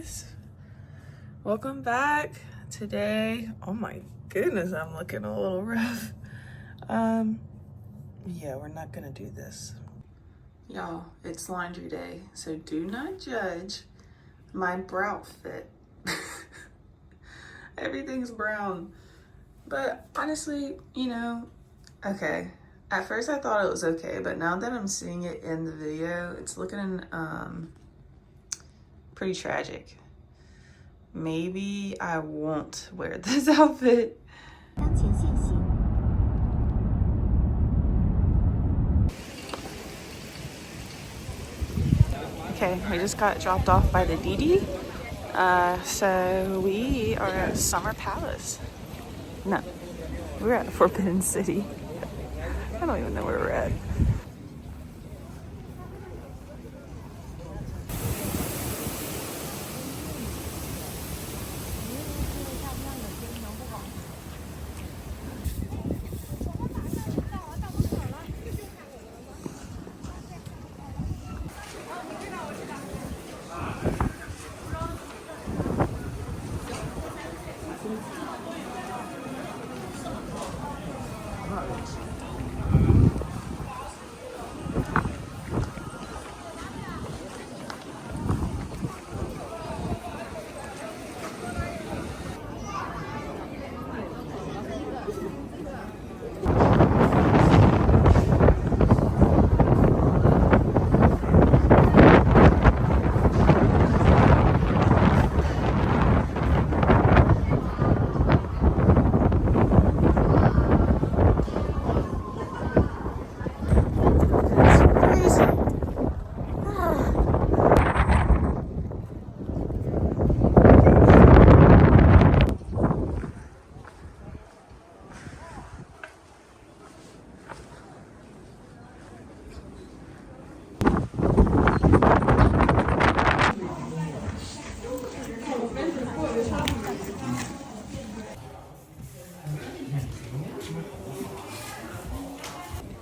guys, welcome back. Today, oh my goodness, I'm looking a little rough. Yeah, we're not gonna do this. Y'all, it's laundry day, so do not judge my brow fit. Everything's brown, but honestly, okay. At first I thought it was okay, but now that I'm seeing it in the video, it's looking pretty tragic. Maybe I won't wear this outfit. Okay, we just got dropped off by the Didi. So we are at Summer Palace. No, we're at Forbidden City. I don't even know where we're at.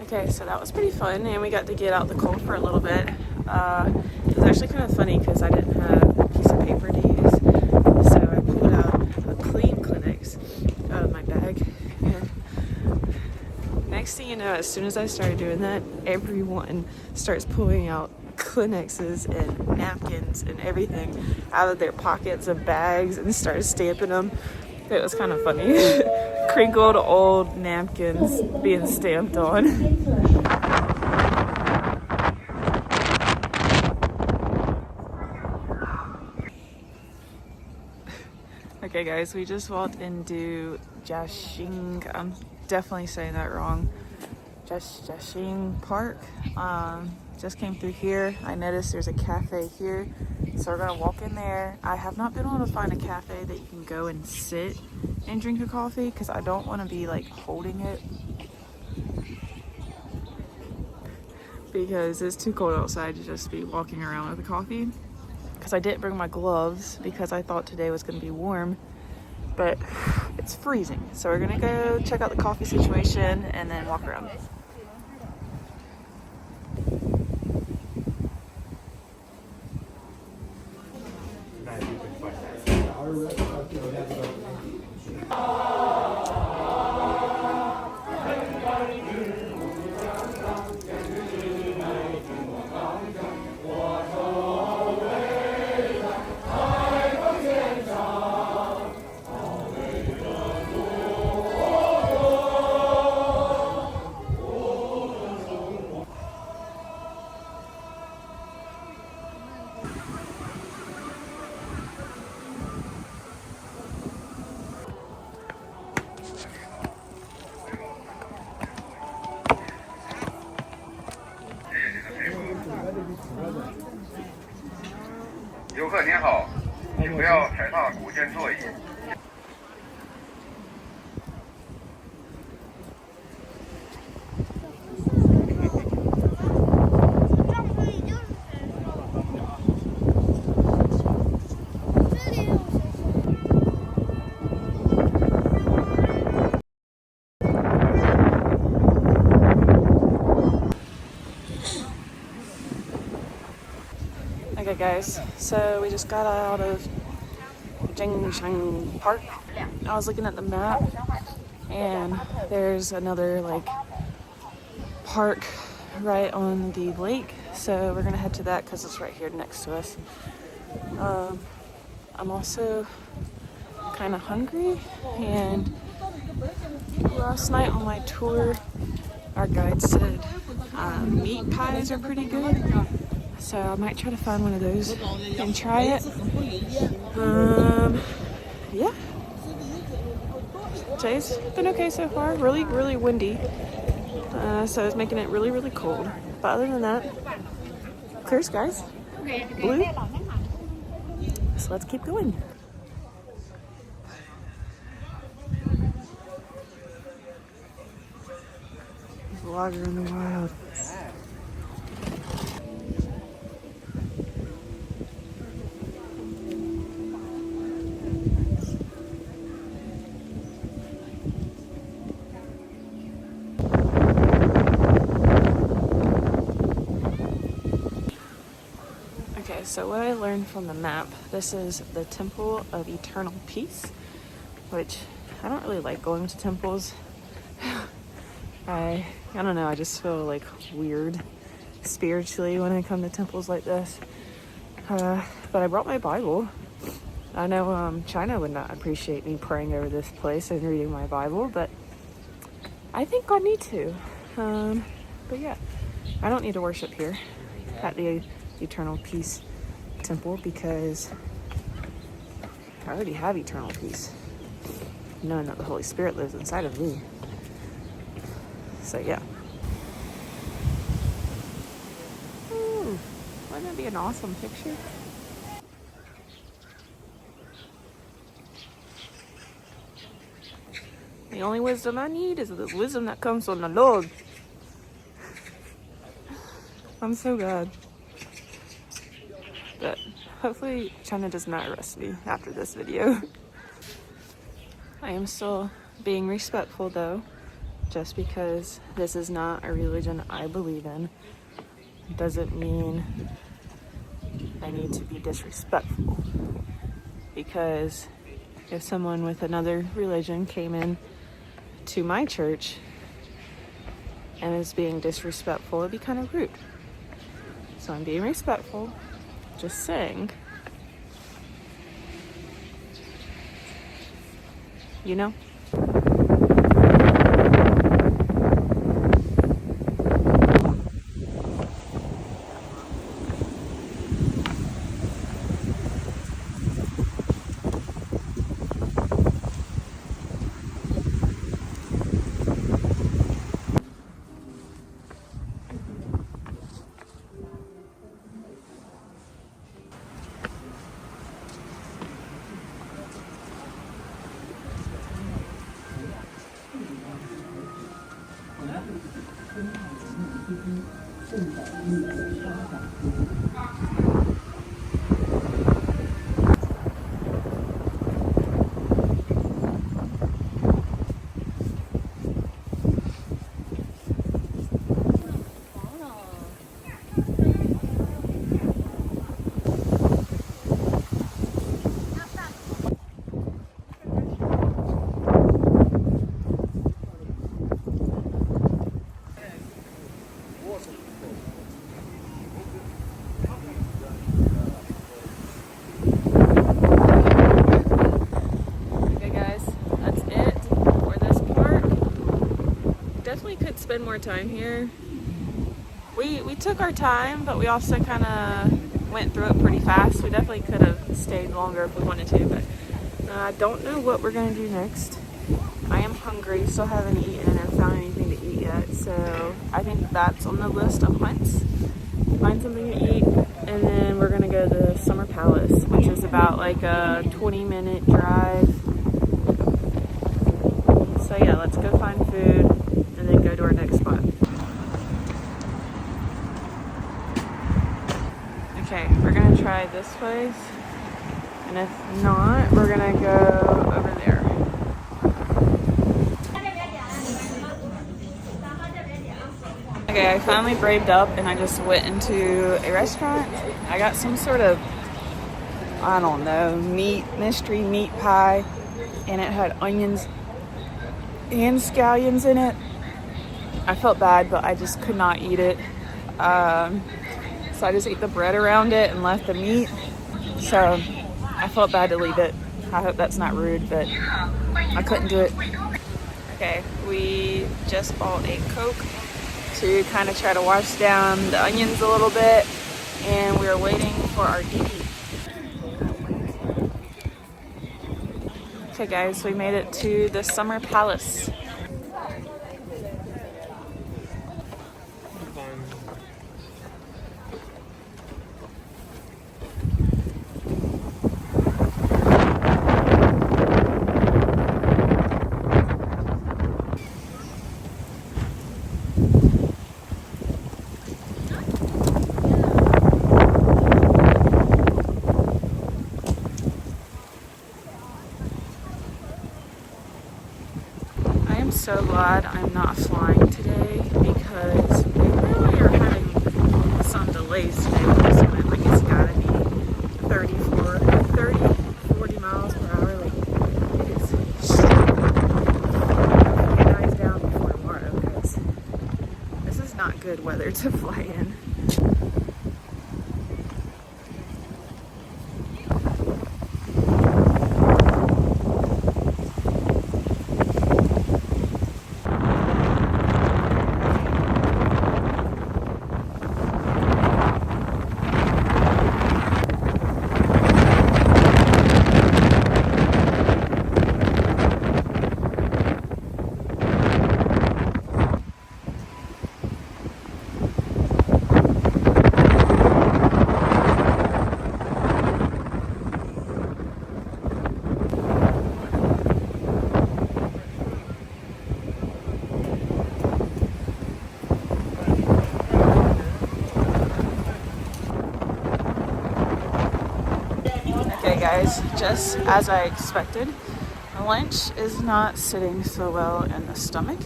Okay, so that was pretty fun, and we got to get out the cold for a little bit. It was actually kind of funny because I didn't have a piece of paper to use, so I pulled out a clean Kleenex out of my bag. And next thing you know, as soon as I started doing that, everyone starts pulling out Kleenexes and napkins and everything out of their pockets and bags and started stamping them. It was kind of funny. Crinkled old napkins being stamped on. Okay guys, we just walked into Jingshan. I'm definitely saying that wrong. Jingshan Park. Just came through here. I noticed there's a cafe here, so we're gonna walk in there. I have not been able to find a cafe that you can go and sit and drink a coffee because I don't want to be like holding it because it's too cold outside to just be walking around with a coffee. Because I didn't bring my gloves because I thought today was going to be warm, but it's freezing. So we're gonna go check out the coffee situation and then walk around. Okay guys, so we just got out of Jingshan Park. I was looking at the map and there's another like park right on the lake, so we're gonna head to that because it's right here next to us. I'm also kind of hungry, and last night on my tour our guide said meat pies are pretty good, so I might try to find one of those and try it. Yeah, today's been okay so far. Really windy, so it's making it really cold, but other than that, clear skies, blue. So let's keep going. Vlogger in the wild. Okay, so what I learned from the map, this is the Temple of Eternal Peace, which I don't really like going to temples. I don't know, I just feel like weird spiritually when I come to temples like this. But I brought my Bible. I know China would not appreciate me praying over this place and reading my Bible, but I think I need to. But yeah, I don't need to worship here at the Eternal Peace Temple because I already have eternal peace, knowing that the Holy Spirit lives inside of me. So yeah. Ooh, wouldn't that be an awesome picture? The only wisdom I need is the wisdom that comes from the Lord. I'm so glad. But hopefully China does not arrest me after this video. I am still being respectful though, just because this is not a religion I believe in doesn't mean I need to be disrespectful. Because if someone with another religion came in to my church and is being disrespectful, it'd be kind of rude. So I'm being respectful, just saying, you know? Spend more time here. We took our time, but we also kind of went through it pretty fast. We definitely could have stayed longer if we wanted to, but I don't know what we're gonna do next. I am hungry, still haven't eaten and found anything to eat yet, so I think that's on the list of hunts. Find something to eat, and then we're gonna go to the Summer Palace, which is about like a 20-minute drive. So yeah, let's go find food and then go to our next spot. Okay, we're gonna try this place, and if not, we're gonna go over there. Hey Okay, I finally braved up and I just went into a restaurant. I got some sort of, I don't know, mystery meat pie, and it had onions and scallions in it. I felt bad, but I just could not eat it. So I just ate the bread around it and left the meat. So I felt bad to leave it. I hope that's not rude, but I couldn't do it. Okay, we just bought a Coke to kind of try to wash down the onions a little bit, and we're waiting for our DD. Okay guys, we made it to the Summer Palace. So glad I'm not flying today because we really are having some delays today with this wind. Like it's gotta be 40 miles per hour. Like it is it dies down before tomorrow because this is not good weather to fly in. Okay guys, just as I expected, lunch is not sitting so well in the stomach.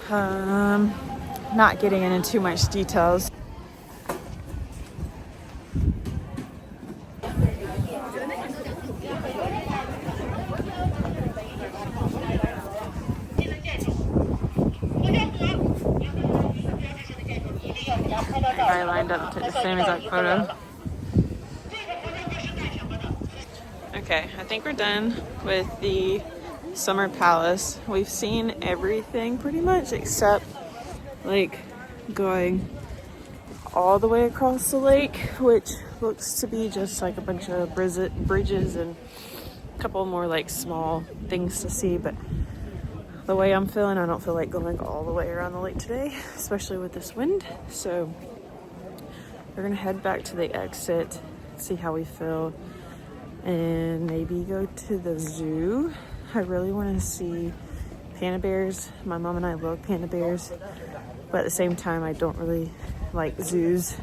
Not getting into too much details. I lined up to take the same exact photo. Okay, I think we're done with the Summer Palace. We've seen everything pretty much except like going all the way across the lake, which looks to be just like a bunch of bridges and a couple more like small things to see. But the way I'm feeling, I don't feel like going all the way around the lake today, especially with this wind. So we're gonna head back to the exit, see how we feel, and maybe go to the zoo. I really want to see panda bears. My mom and I love panda bears, but at the same time I don't really like zoos.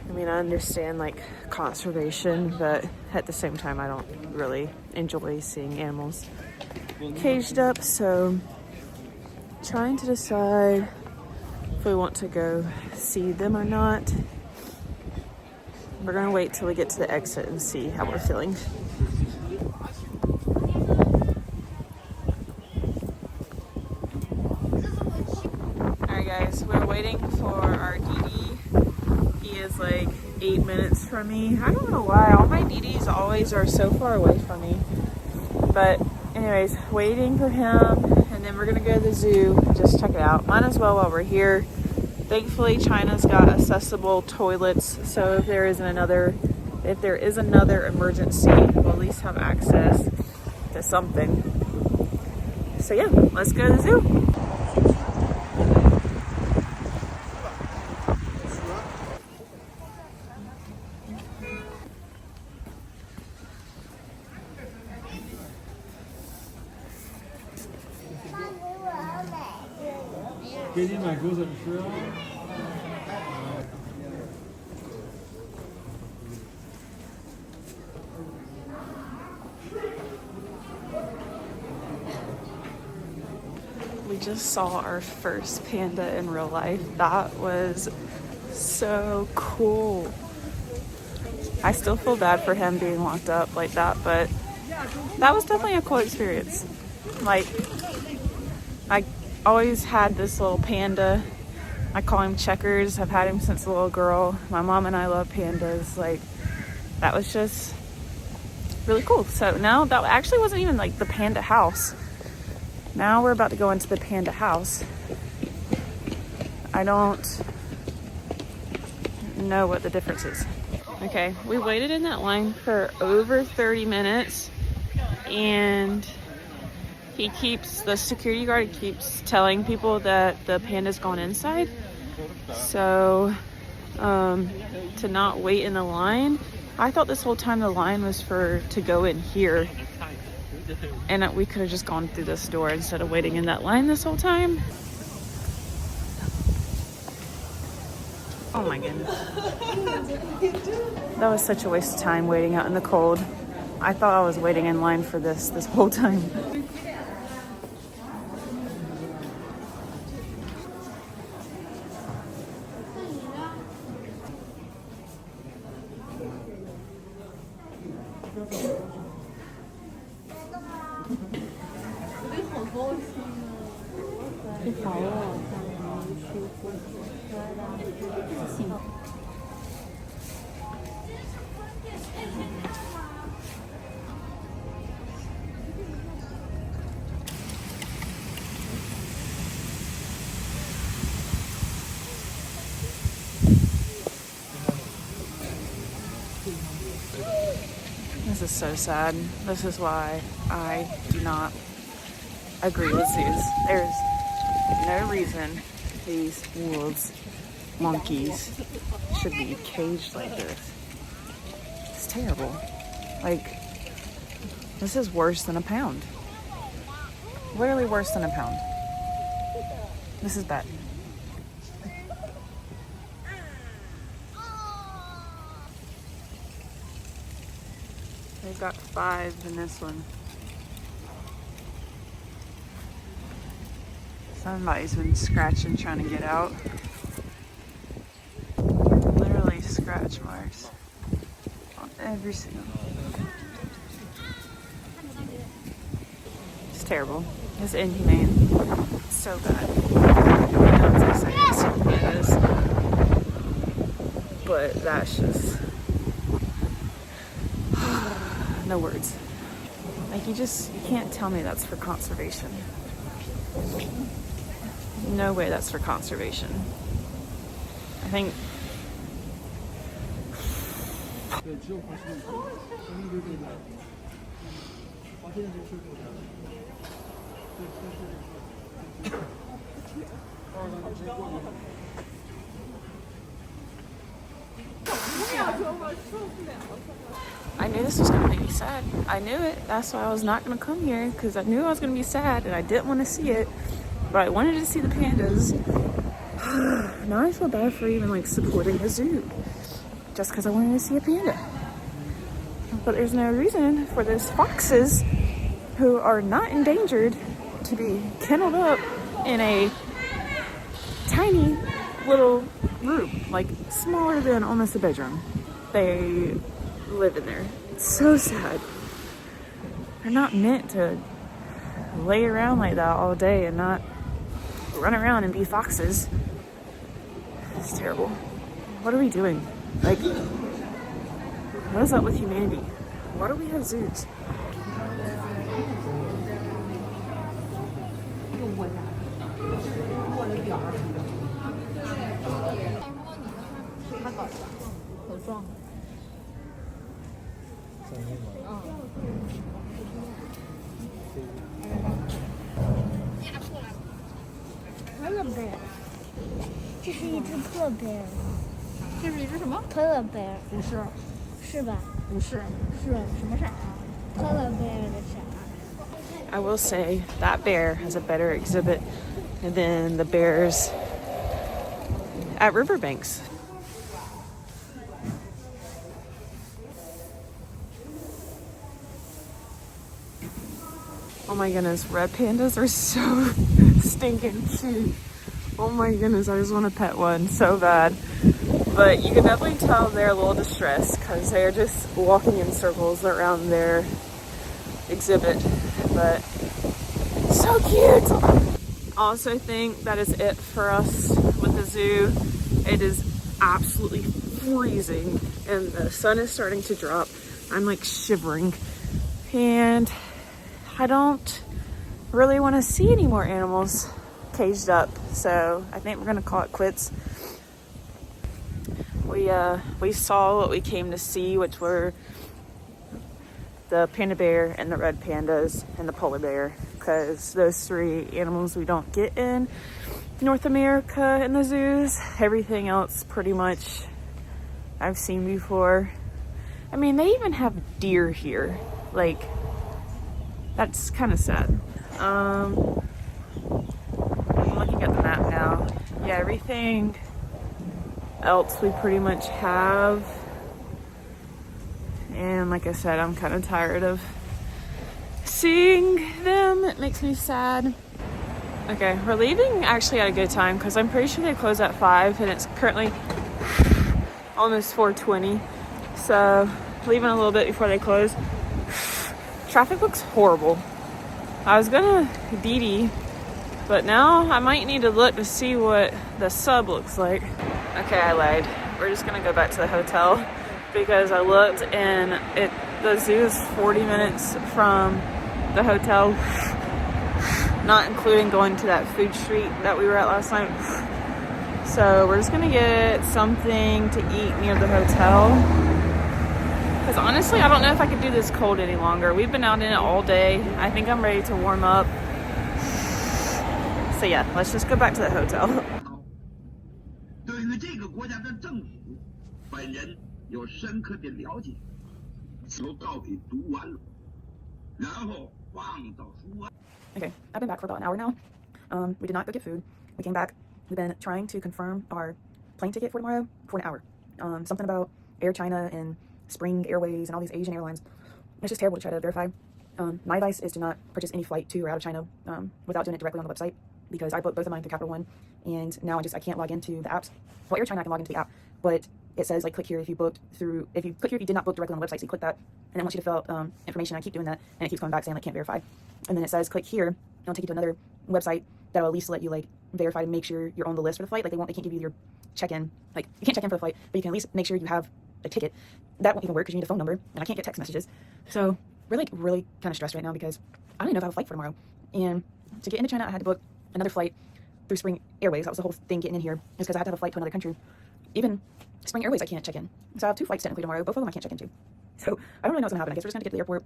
I mean, I understand like conservation, but at the same time I don't really enjoy seeing animals caged up. So trying to decide if we want to go see them or not. We're gonna wait till we get to the exit and see how we're feeling. Alright guys, we're waiting for our DD. He is like 8 minutes from me. I don't know why, all my DDs always are so far away from me. But anyways, waiting for him, and then we're gonna go to the zoo, just check it out. Might as well while we're here. Thankfully, China's got accessible toilets, so if there is another emergency, we'll at least have access to something. So yeah, let's go to the zoo. We just saw our first panda in real life. That was so cool. I still feel bad for him being locked up like that, but that was definitely a cool experience. Like, I always had this little panda. I call him Checkers. I've had him since a little girl. My mom and I love pandas. Like, that was just really cool. So now that actually wasn't even like the panda house. Now we're about to go into the panda house. I don't know what the difference is. Okay, we waited in that line for over 30 minutes and the security guard keeps telling people that the panda's gone inside. So, to not wait in the line, I thought this whole time the line was to go in here. And we could have just gone through this door instead of waiting in that line this whole time. Oh my goodness. That was such a waste of time waiting out in the cold. I thought I was waiting in line for this whole time. This is so sad. This is why I do not agree with zoos. There's no reason these wolves, monkeys, should be caged like this. It's terrible. Like, this is worse than a pound. Literally worse than a pound. This is bad. They've got 5 in this one. Somebody's been scratching trying to get out. Literally scratch marks on every single one. It's terrible. It's inhumane. It's so bad. I know it's exciting to see this, but that's just no words. Like, you can't tell me that's for conservation. No way that's for conservation. I think I knew this was going to make me sad. I knew it. That's why I was not going to come here, because I knew I was going to be sad and I didn't want to see it. But I wanted to see the pandas. Now I feel bad for even like supporting a zoo just because I wanted to see a panda. But there's no reason for those foxes who are not endangered to be kenneled up in a tiny little room, like smaller than almost a bedroom. They live in there. It's so sad. They're not meant to lay around like that all day and not run around and be foxes. It's terrible. What are we doing? Like, what is up with humanity? Why do we have zoos? Polar bear， 这是一只破 bear， 这是一只什么？ polar bear， 不是，是吧？不是，是什么色啊？ polar bear 的啥？ I will say that bear has a better exhibit than the bears at riverbanks. Oh my goodness, red pandas are so stinking cute. Oh my goodness, I just want to pet one so bad. But you can definitely tell they're a little distressed because they're just walking in circles around their exhibit. But so cute! I also think that is it for us with the zoo. It is absolutely freezing and the sun is starting to drop. I'm like shivering. And I don't really want to see any more animals caged up, so I think we're gonna call it quits. We saw what we came to see, which were the panda bear and the red pandas and the polar bear, because those three animals we don't get in North America in the zoos. Everything else pretty much I've seen before. I mean, they even have deer here. Like, that's kind of sad. I'm looking at the map now. Yeah, everything else we pretty much have. And like I said, I'm kind of tired of seeing them. It makes me sad. Okay, we're leaving actually at a good time because I'm pretty sure they close at 5 and it's currently almost 4:20. So leaving a little bit before they close. Traffic looks horrible. I was gonna DD, but now I might need to look to see what the sub looks like. Okay, I lied. We're just gonna go back to the hotel because I looked and the zoo is 40 minutes from the hotel, not including going to that food street that we were at last night. So we're just gonna get something to eat near the hotel. Because honestly, I don't know if I could do this cold any longer. We've been out in it all day. I think I'm ready to warm up. So yeah, let's just go back to the hotel. 对于这个国家的政府，本人有深刻的了解，都到底读完了，然后放到书案。 Okay, I've been back for about an hour now. We did not go get food. We came back. We've been trying to confirm our plane ticket for tomorrow for an hour. Something about Air China and Spring Airways and all these Asian airlines. It's just terrible to try to verify. My advice is to not purchase any flight to or out of China without doing it directly on the website, because I booked both of mine through Capital One, and now I can't log into the apps. Well, Air China I can log into the app, but it says like click here if you click here if you did not book directly on the website, so you click that, and it wants you to fill out information. I keep doing that, and it keeps coming back saying like can't verify, and then it says click here, and it'll take you to another website that will at least let you like verify to make sure you're on the list for the flight. Like they can't give you your check-in, like you can't check in for the flight, but you can at least make sure you have a ticket. That won't even work because you need a phone number, and I can't get text messages. So we're like really kind of stressed right now because I don't even know if I have a flight for tomorrow. And to get into China, I had to book another flight through Spring Airways. That was the whole thing getting in here, is because I had to have a flight to another country. Even Spring Airways I can't check in. So I have 2 flights technically tomorrow. Both of them I can't check into. So I don't really know what's gonna happen. I guess we're just gonna get to the airport,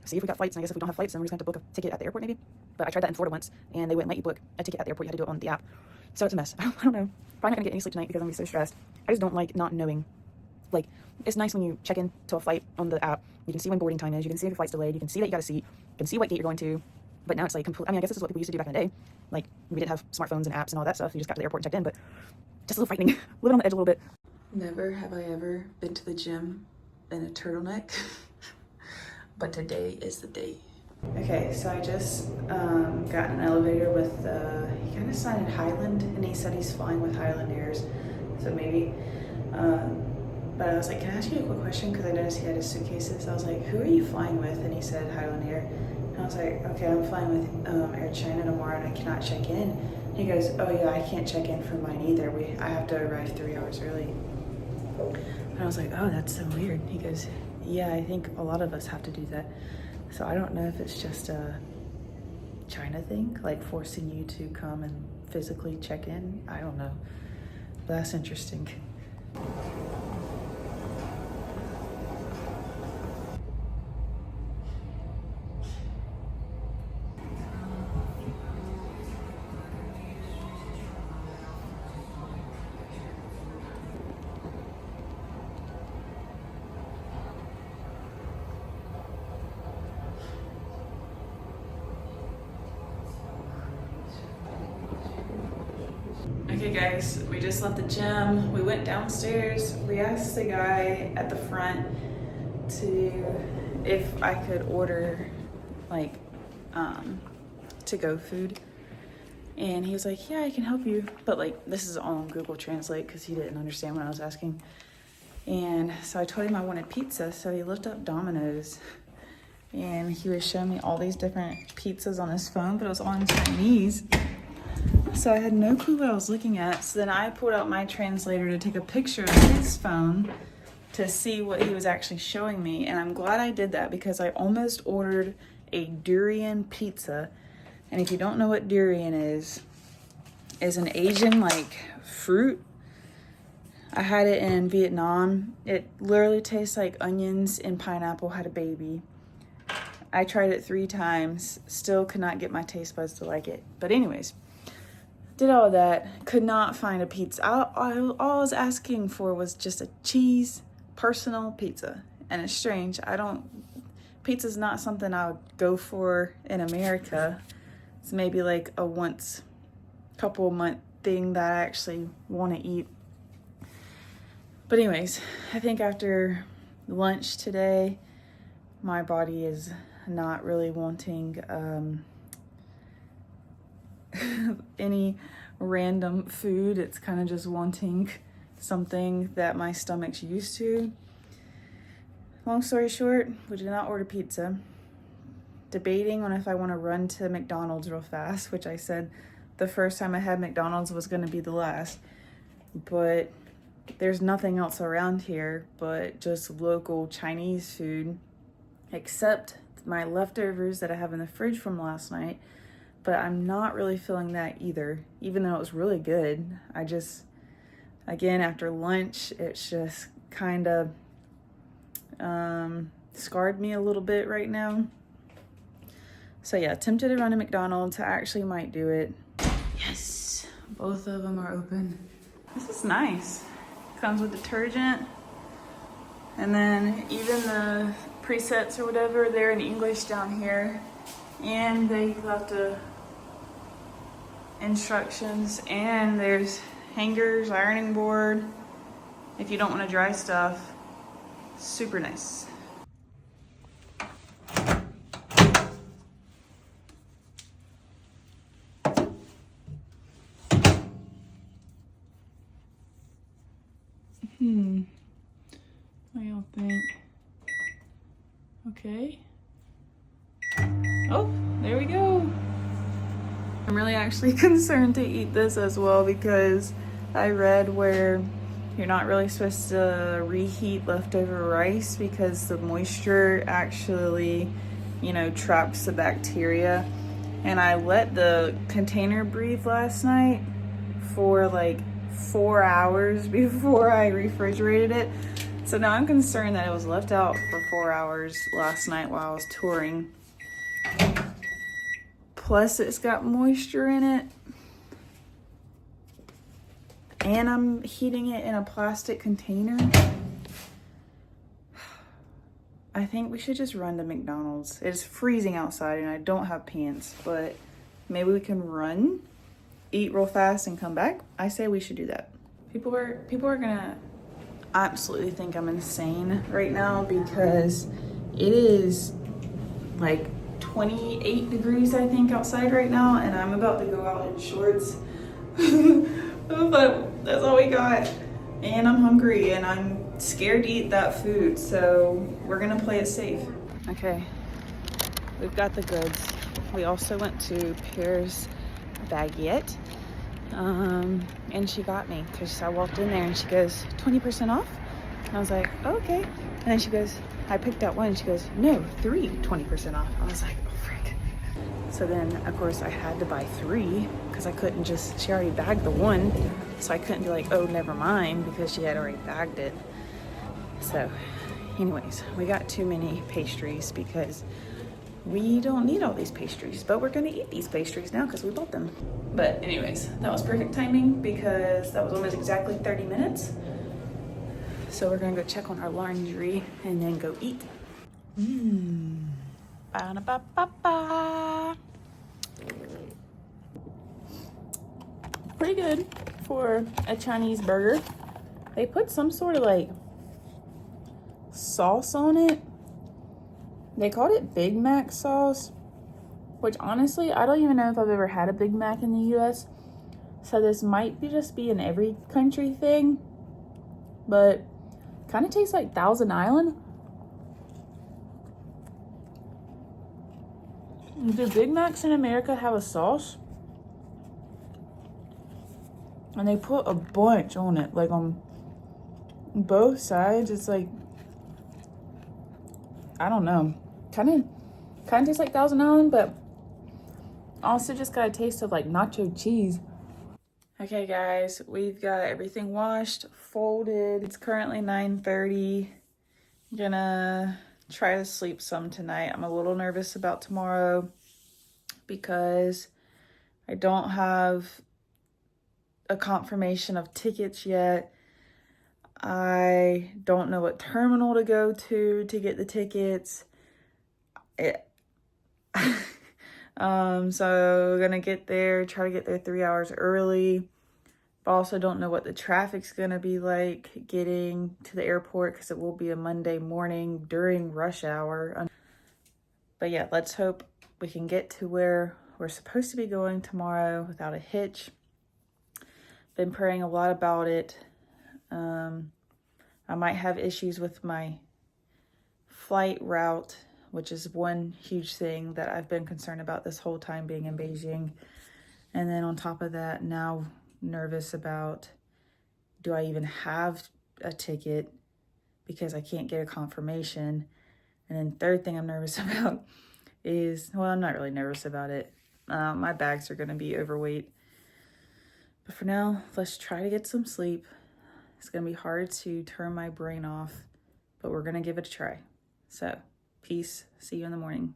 see if we got flights, and I guess if we don't have flights, then we're just gonna have to book a ticket at the airport maybe. But I tried that in Florida once, and they wouldn't let you book a ticket at the airport. You had to do it on the app. So it's a mess. I don't know. Probably not gonna get any sleep tonight because I'm gonna be so stressed. I just don't like not knowing. Like, it's nice when you check in to a flight on the app. You can see when boarding time is. You can see if your flight's delayed. You can see that you got a seat. You can see what gate you're going to. But now it's like complete. I mean, I guess this is what people used to do back in the day. Like, we didn't have smartphones and apps and all that stuff. You just got to the airport and checked in. But just a little frightening. Living on the edge a little bit. Never have I ever been to the gym in a turtleneck. But today is the day. Okay, so I just got in an elevator with, he kind of signed Highland, and he said he's fine with Highland Airs. So maybe, but I was like, can I ask you a quick question? Because I noticed he had his suitcases. I was like, who are you flying with? And he said Highland Air. And I was like, okay, I'm flying with Air China tomorrow and I cannot check in. And he goes, oh yeah, I can't check in for mine either. I have to arrive 3 hours early. And I was like, oh, that's so weird. He goes, yeah, I think a lot of us have to do that. So I don't know if it's just a China thing, like forcing you to come and physically check in. I don't know. But that's interesting. Okay guys, we just left the gym. We went downstairs. We asked the guy at the front if I could order like to-go food. And he was like, yeah, I can help you. But like, this is all on Google Translate because he didn't understand what I was asking. And so I told him I wanted pizza. So he looked up Domino's and he was showing me all these different pizzas on his phone, but it was all in Chinese. So I had no clue what I was looking at. So then I pulled out my translator to take a picture of his phone to see what he was actually showing me. And I'm glad I did that because I almost ordered a durian pizza. And if you don't know what durian is an Asian like fruit. I had it in Vietnam. It literally tastes like onions and pineapple had a baby. I tried it 3 times, still could not get my taste buds to like it. But anyways, did all of that, could not find a pizza. All I was asking for was just a cheese personal pizza. And it's strange, pizza's not something I would go for in America. It's maybe like a couple month thing that I actually want to eat. But anyways, I think after lunch today, my body is not really wanting any random food. It's kind of just wanting something that my stomach's used to. Long story short, we did not order pizza. Debating on if I want to run to McDonald's real fast, which I said the first time I had McDonald's was going to be the last. But there's nothing else around here but just local Chinese food, except my leftovers that I have in the fridge from last night. But I'm not really feeling that either, even though it was really good. I just, again, after lunch, it's just kind of scarred me a little bit right now. So yeah, tempted to run to McDonald's. I actually might do it. Yes, both of them are open. This is nice. Comes with detergent. And then even the presets or whatever, they're in English down here. And they left the instructions. And there's hangers, ironing board, if you don't want to dry stuff. Super nice. What do y'all think? Okay. Oh, there we go. I'm really actually concerned to eat this as well because I read where you're not really supposed to reheat leftover rice because the moisture actually, traps the bacteria. And I let the container breathe last night for like 4 hours before I refrigerated it. So now I'm concerned that it was left out for 4 hours last night while I was touring. Plus it's got moisture in it. And I'm heating it in a plastic container. I think we should just run to McDonald's. It's freezing outside and I don't have pants, but maybe we can run, eat real fast and come back. I say we should do that. People are gonna absolutely think I'm insane right now because it is like 28 degrees I think outside right now and I'm about to go out in shorts. But that's all we got. And I'm hungry and I'm scared to eat that food, so we're gonna play it safe. Okay, we've got the goods. We also went to Pear's Baguette. And she got me because I walked in there and she goes, 20% off? And I was like, oh, okay. And then she goes, I picked out one and she goes, no, 20% off. I was like, oh frick. So then of course I had to buy 3 because I couldn't she already bagged the one. So I couldn't be like, oh, never mind because she had already bagged it. So anyways, we got too many pastries because we don't need all these pastries, but we're gonna eat these pastries now because we bought them. But anyways, that was perfect timing because that was almost exactly 30 minutes. So we're gonna go check on our laundry and then go eat. Ba-da-ba-ba-ba. Pretty good for a Chinese burger. They put some sort of like sauce on it. They called it Big Mac sauce, which honestly, I don't even know if I've ever had a Big Mac in the US. So this might just be an every country thing, but kind of tastes like Thousand Island. Do Big Macs in America have a sauce? And they put a bunch on it, like on both sides. It's like, I don't know, kind of tastes like Thousand Island, but also just got a taste of like nacho cheese. Okay guys, we've got everything washed, folded. It's currently 9:30. Gonna try to sleep some tonight. I'm a little nervous about tomorrow because I don't have a confirmation of tickets yet. I don't know what terminal to go to get the tickets. So gonna get there, try to get there 3 hours early, but also don't know what the traffic's gonna be like getting to the airport because it will be a Monday morning during rush hour. But yeah, let's hope we can get to where we're supposed to be going tomorrow without a hitch. Been praying a lot about it. I might have issues with my flight route, which is one huge thing that I've been concerned about this whole time being in Beijing. And then on top of that, now nervous about, do I even have a ticket because I can't get a confirmation? And then third thing I'm nervous about is, well, I'm not really nervous about it. My bags are going to be overweight. But for now, let's try to get some sleep. It's going to be hard to turn my brain off, but we're going to give it a try. So, peace. See you in the morning.